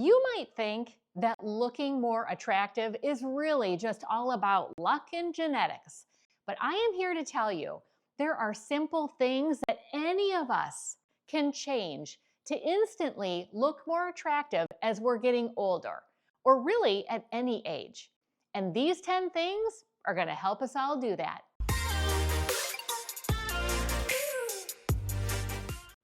You might think that looking more attractive is really just all about luck and genetics, but I am here to tell you there are simple things that any of us can change to instantly look more attractive as we're getting older, or really at any age. And these 10 things are going to help us all do that.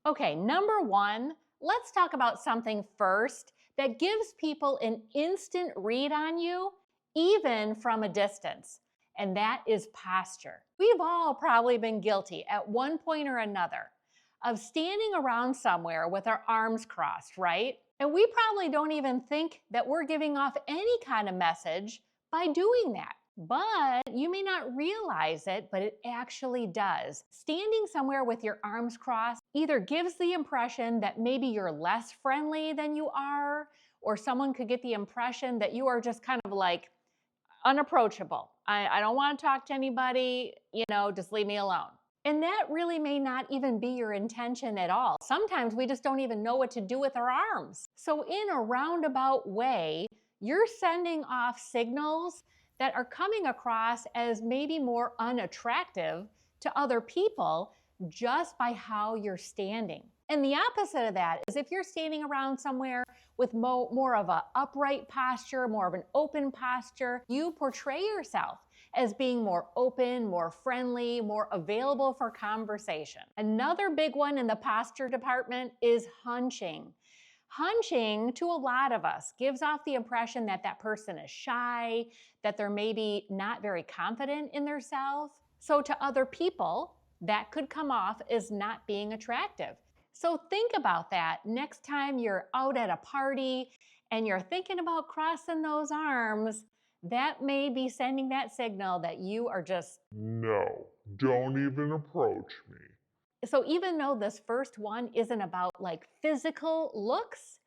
Okay, number one, let's talk about something first that gives people an instant read on you, even from a distance, and that is posture. We've all probably been guilty at one point or another of standing around somewhere with our arms crossed, right? And we probably don't even think that we're giving off any kind of message by doing that. But you may not realize it, but it actually does. Standing somewhere with your arms crossed either gives the impression that maybe you're less friendly than you are, or someone could get the impression that you are just kind of like unapproachable. I don't want to talk to anybody, just leave me alone. And that really may not even be your intention at all. Sometimes we just don't even know what to do with our arms. So in a roundabout way, you're sending off signals that are coming across as maybe more unattractive to other people just by how you're standing. And the opposite of that is if you're standing around somewhere with more of an upright posture, more of an open posture, you portray yourself as being more open, more friendly, more available for conversation. Another big one in the posture department is hunching. Hunching, to a lot of us, gives off the impression that that person is shy, that they're maybe not very confident in themselves. So to other people, that could come off as not being attractive. So think about that next time you're out at a party and you're thinking about crossing those arms. That may be sending that signal that you are just, no, don't even approach me. So even though this first one isn't about like physical looks,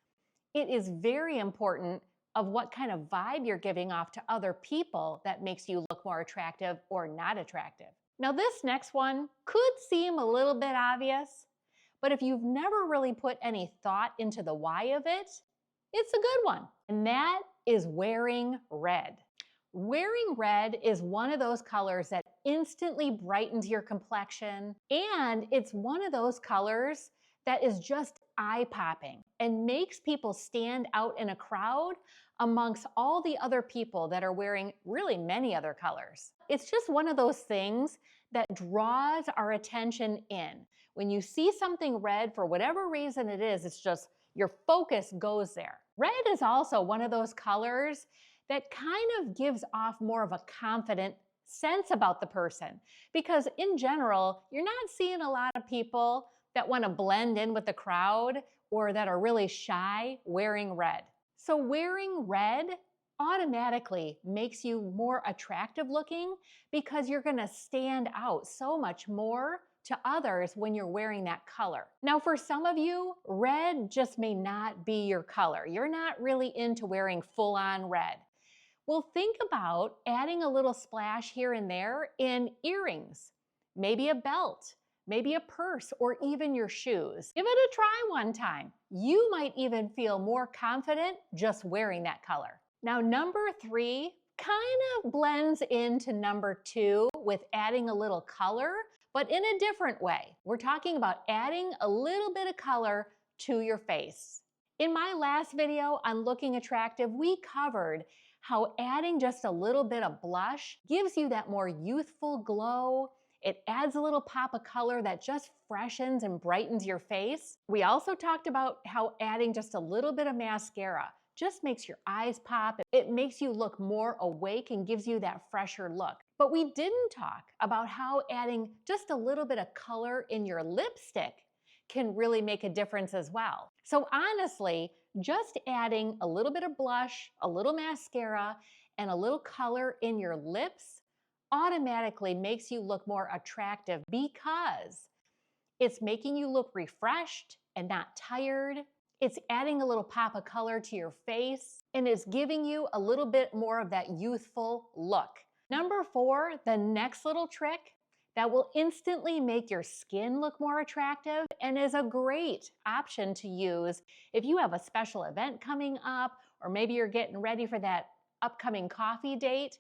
it is very important of what kind of vibe you're giving off to other people that makes you look more attractive or not attractive. Now this next one could seem a little bit obvious, but if you've never really put any thought into the why of it, it's a good one. And that is wearing red. Wearing red is one of those colors that instantly brightens your complexion, and it's one of those colors that is just eye-popping and makes people stand out in a crowd amongst all the other people that are wearing really many other colors. It's just one of those things that draws our attention in. When you see something red, for whatever reason it is, it's just your focus goes there. Red is also one of those colors that kind of gives off more of a confident sense about the person, because in general, you're not seeing a lot of people that want to blend in with the crowd or that are really shy wearing red. So wearing red automatically makes you more attractive looking because you're going to stand out so much more to others when you're wearing that color. Now, for some of you, red just may not be your color. You're not really into wearing full-on red. Well, think about adding a little splash here and there in earrings, maybe a belt, maybe a purse, or even your shoes. Give it a try one time. You might even feel more confident just wearing that color. Now, number 3 kind of blends into number 2 with adding a little color, but in a different way. We're talking about adding a little bit of color to your face. In my last video on looking attractive, we covered how adding just a little bit of blush gives you that more youthful glow. It adds a little pop of color that just freshens and brightens your face. We also talked about how adding just a little bit of mascara just makes your eyes pop. It makes you look more awake and gives you that fresher look. But we didn't talk about how adding just a little bit of color in your lipstick can really make a difference as well. So honestly, just adding a little bit of blush, a little mascara, and a little color in your lips automatically makes you look more attractive because it's making you look refreshed and not tired. It's adding a little pop of color to your face, and it's giving you a little bit more of that youthful look. Number 4, the next little trick that will instantly make your skin look more attractive and is a great option to use if you have a special event coming up, or maybe you're getting ready for that upcoming coffee date,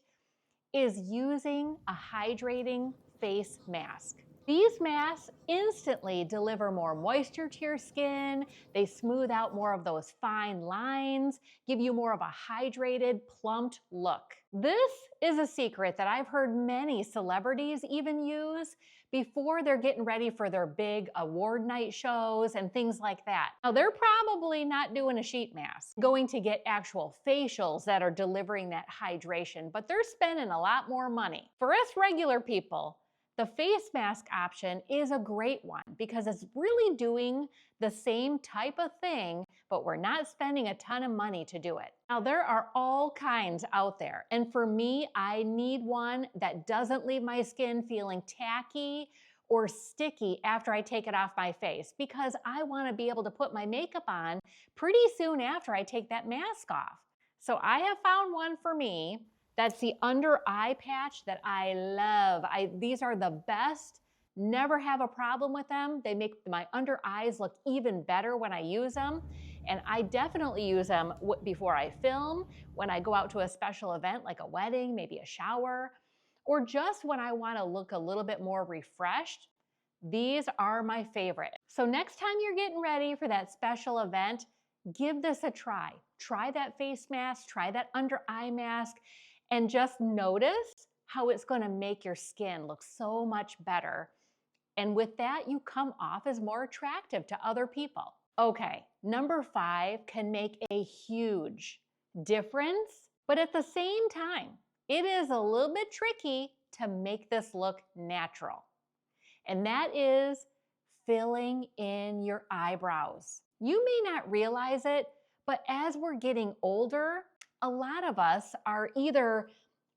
is using a hydrating face mask. These masks instantly deliver more moisture to your skin. They smooth out more of those fine lines, give you more of a hydrated, plumped look. This is a secret that I've heard many celebrities even use before they're getting ready for their big award night shows and things like that. Now, they're probably not doing a sheet mask, going to get actual facials that are delivering that hydration, but they're spending a lot more money. For us regular people, the face mask option is a great one because it's really doing the same type of thing, but we're not spending a ton of money to do it. Now, there are all kinds out there, and for me, I need one that doesn't leave my skin feeling tacky or sticky after I take it off my face, because I want to be able to put my makeup on pretty soon after I take that mask off. So I have found one for me. That's the under eye patch that I love. These are the best. Never have a problem with them. They make my under eyes look even better when I use them. And I definitely use them before I film, when I go out to a special event like a wedding, maybe a shower, or just when I want to look a little bit more refreshed. These are my favorite. So next time you're getting ready for that special event, give this a try. Try that face mask, try that under eye mask, and just notice how it's going to make your skin look so much better. And with that, you come off as more attractive to other people. Okay, number 5 can make a huge difference, but at the same time, it is a little bit tricky to make this look natural. And that is filling in your eyebrows. You may not realize it, but as we're getting older, a lot of us are either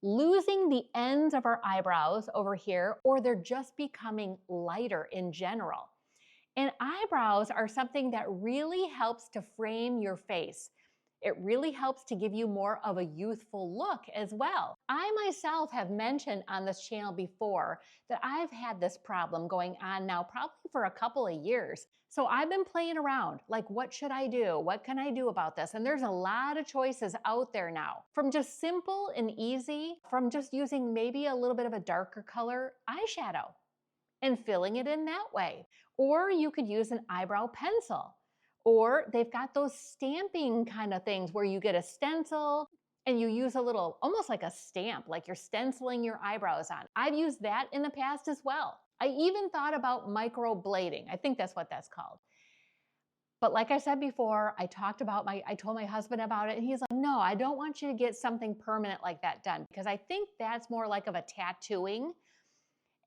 losing the ends of our eyebrows over here, or they're just becoming lighter in general. And eyebrows are something that really helps to frame your face. It really helps to give you more of a youthful look as well. I myself have mentioned on this channel before that I've had this problem going on now probably for a couple of years. So I've been playing around, like, what should I do? What can I do about this? And there's a lot of choices out there now, from just simple and easy, from just using maybe a little bit of a darker color eyeshadow and filling it in that way. Or you could use an eyebrow pencil. Or they've got those stamping kind of things where you get a stencil and you use a little, almost like a stamp, like you're stenciling your eyebrows on. I've used that in the past as well. I even thought about microblading. I think that's what that's called. But like I said before, I told my husband about it, and he's like, no, I don't want you to get something permanent like that done, because I think that's more like of a tattooing.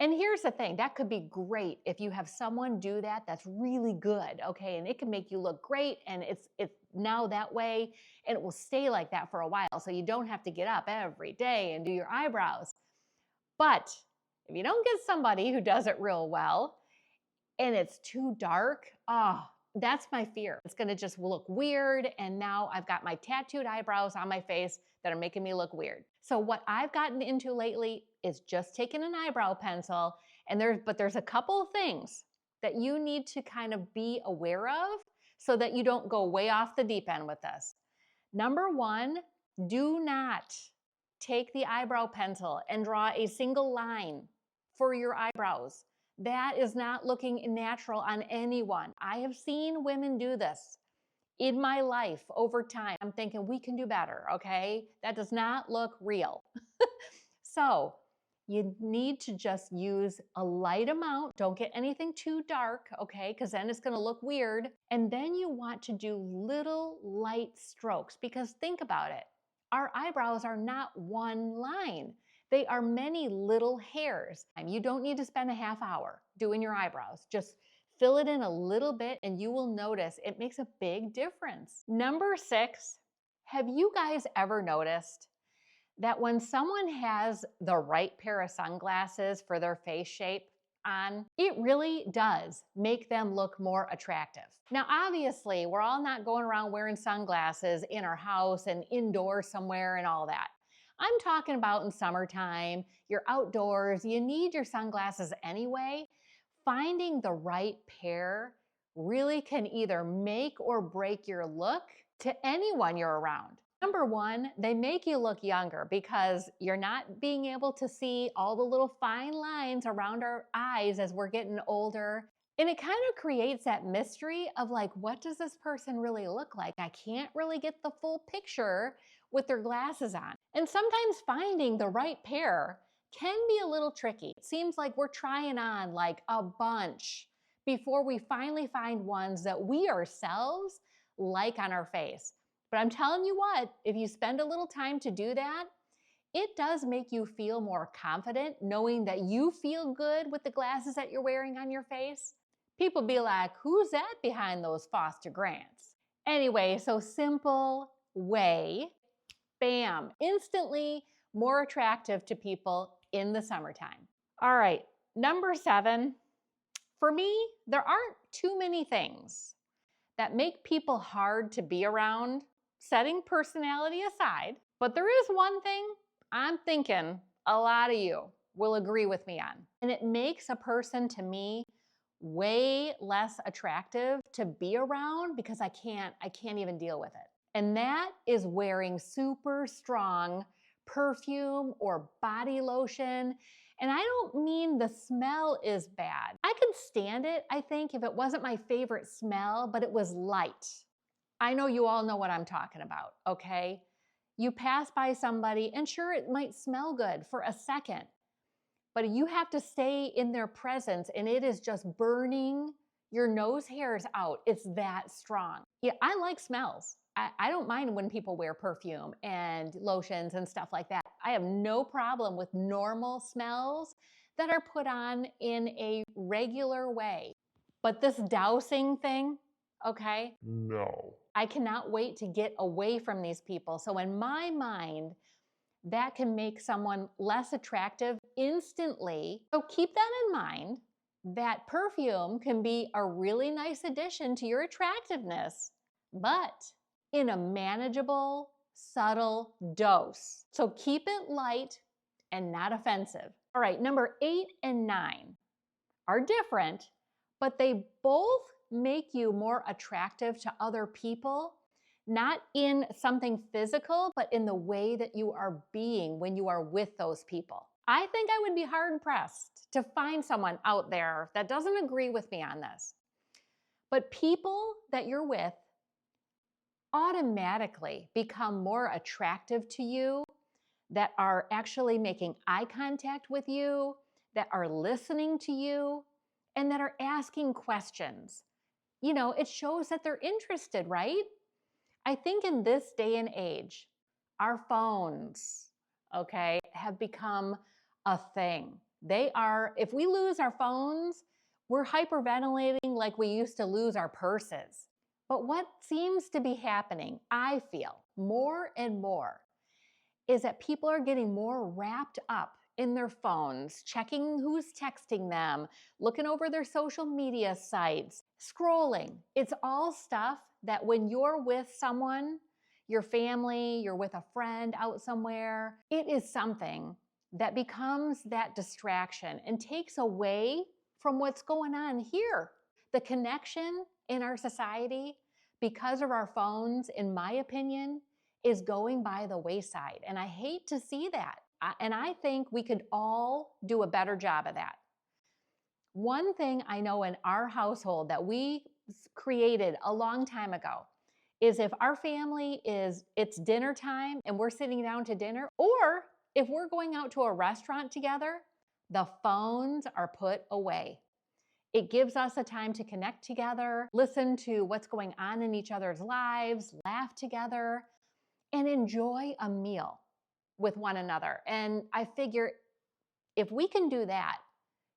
And here's the thing, that could be great if you have someone do that that's really good, okay? And it can make you look great, and it's now that way, and it will stay like that for a while, so you don't have to get up every day and do your eyebrows. But if you don't get somebody who does it real well, and it's too dark, that's my fear. It's gonna just look weird, and now I've got my tattooed eyebrows on my face that are making me look weird. So what I've gotten into lately is just taking an eyebrow pencil, and there's a couple of things that you need to kind of be aware of so that you don't go way off the deep end with this. Number 1, do not take the eyebrow pencil and draw a single line for your eyebrows. That is not looking natural on anyone. I have seen women do this in my life over time. I'm thinking we can do better, okay? That does not look real. So you need to just use a light amount. Don't get anything too dark, okay? Because then it's gonna look weird. And then you want to do little light strokes, because think about it. Our eyebrows are not one line. They are many little hairs. And you don't need to spend a half hour doing your eyebrows. Just fill it in a little bit and you will notice it makes a big difference. Number 6, have you guys ever noticed that when someone has the right pair of sunglasses for their face shape on, it really does make them look more attractive? Now, obviously, we're all not going around wearing sunglasses in our house and indoors somewhere and all that. I'm talking about in summertime, you're outdoors, you need your sunglasses anyway. Finding the right pair really can either make or break your look to anyone you're around. Number one, they make you look younger because you're not being able to see all the little fine lines around our eyes as we're getting older. And it kind of creates that mystery of like, what does this person really look like? I can't really get the full picture with their glasses on. And sometimes finding the right pair can be a little tricky. It seems like we're trying on like a bunch before we finally find ones that we ourselves like on our face. But I'm telling you what, if you spend a little time to do that, it does make you feel more confident knowing that you feel good with the glasses that you're wearing on your face. People be like, who's that behind those Foster Grants? Anyway, so simple way, bam, instantly more attractive to people in the summertime. All right, number 7, for me, there aren't too many things that make people hard to be around, setting personality aside. But there is one thing I'm thinking a lot of you will agree with me on. And it makes a person to me way less attractive to be around because I can't even deal with it. And that is wearing super strong perfume or body lotion. And I don't mean the smell is bad. I could stand it, I think, if it wasn't my favorite smell, but it was light. I know you all know what I'm talking about, okay? You pass by somebody, and sure, it might smell good for a second, but you have to stay in their presence, and it is just burning your nose hairs out. It's that strong. Yeah, I like smells. I don't mind when people wear perfume and lotions and stuff like that. I have no problem with normal smells that are put on in a regular way. But this dousing thing, okay? No. I cannot wait to get away from these people. So in my mind, that can make someone less attractive instantly. So keep that in mind, that perfume can be a really nice addition to your attractiveness, but in a manageable, subtle dose. So keep it light and not offensive. All right, number 8 and 9 are different, but they both make you more attractive to other people, not in something physical, but in the way that you are being when you are with those people. I think I would be hard pressed to find someone out there that doesn't agree with me on this. But people that you're with automatically become more attractive to you, that are actually making eye contact with you, that are listening to you, and that are asking questions. You know, it shows that they're interested, right? I think in this day and age, our phones, okay, have become a thing. They are, if we lose our phones, we're hyperventilating like we used to lose our purses. But what seems to be happening, I feel, more and more, is that people are getting more wrapped up in their phones, checking who's texting them, looking over their social media sites, scrolling. It's all stuff that when you're with someone, your family, you're with a friend out somewhere, it is something that becomes that distraction and takes away from what's going on here. The connection in our society, because of our phones, in my opinion, is going by the wayside. And I hate to see that. And I think we could all do a better job of that. One thing I know in our household that we created a long time ago is if our family it's dinner time and we're sitting down to dinner, or if we're going out to a restaurant together, the phones are put away. It gives us a time to connect together, listen to what's going on in each other's lives, laugh together, and enjoy a meal with one another. And I figure if we can do that,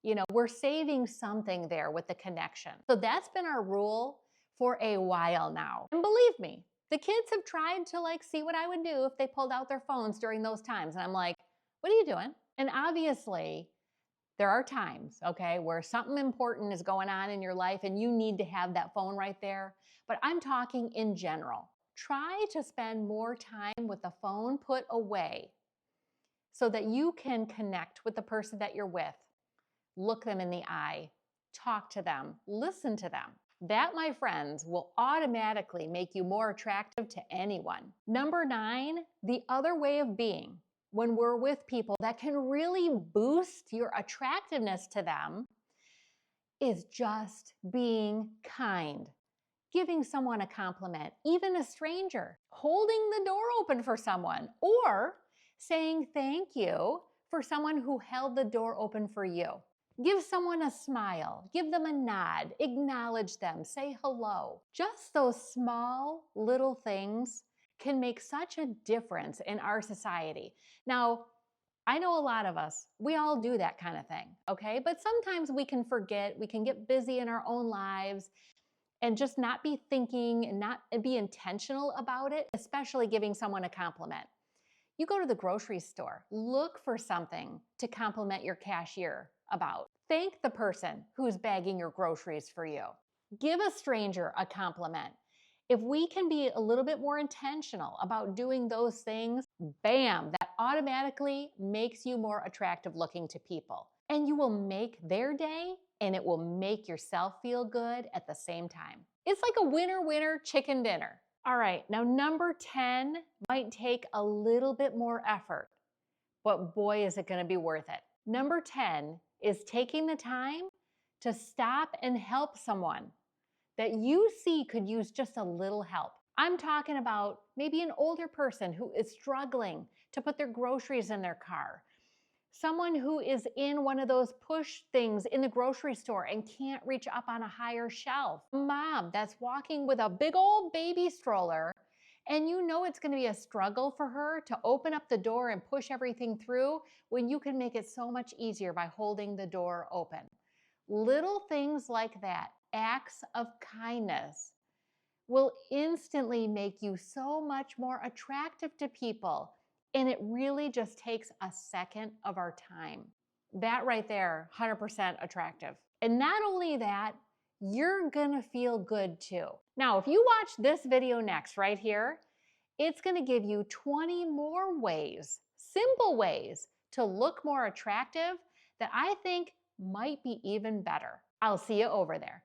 you know, we're saving something there with the connection. So that's been our rule for a while now. And believe me, the kids have tried to like see what I would do if they pulled out their phones during those times. And I'm like, what are you doing? And obviously, there are times, okay, where something important is going on in your life and you need to have that phone right there. But I'm talking in general. Try to spend more time with the phone put away so that you can connect with the person that you're with. Look them in the eye, talk to them, listen to them. That, my friends, will automatically make you more attractive to anyone. Number 9, the other way of being when we're with people that can really boost your attractiveness to them is just being kind. Giving someone a compliment, even a stranger, holding the door open for someone, or saying thank you for someone who held the door open for you. Give someone a smile, give them a nod, acknowledge them, say hello. Just those small little things can make such a difference in our society. Now, I know a lot of us, we all do that kind of thing, okay? But sometimes we can forget, we can get busy in our own lives and just not be thinking and not be intentional about it, especially giving someone a compliment. You go to the grocery store, look for something to compliment your cashier about. Thank the person who's bagging your groceries for you. Give a stranger a compliment. If we can be a little bit more intentional about doing those things, bam, that automatically makes you more attractive looking to people. And you will make their day, and it will make yourself feel good at the same time. It's like a winner-winner chicken dinner. All right, now number 10 might take a little bit more effort, but boy, is it gonna be worth it. Number 10 is taking the time to stop and help someone that you see could use just a little help. I'm talking about maybe an older person who is struggling to put their groceries in their car. Someone who is in one of those push things in the grocery store and can't reach up on a higher shelf. A mom that's walking with a big old baby stroller, and you know it's going to be a struggle for her to open up the door and push everything through when you can make it so much easier by holding the door open. Little things like that, acts of kindness, will instantly make you so much more attractive to people. And it really just takes a second of our time. That right there, 100% attractive. And not only that, you're gonna feel good too. Now, if you watch this video next right here, it's gonna give you 20 more ways, simple ways, to look more attractive that I think might be even better. I'll see you over there.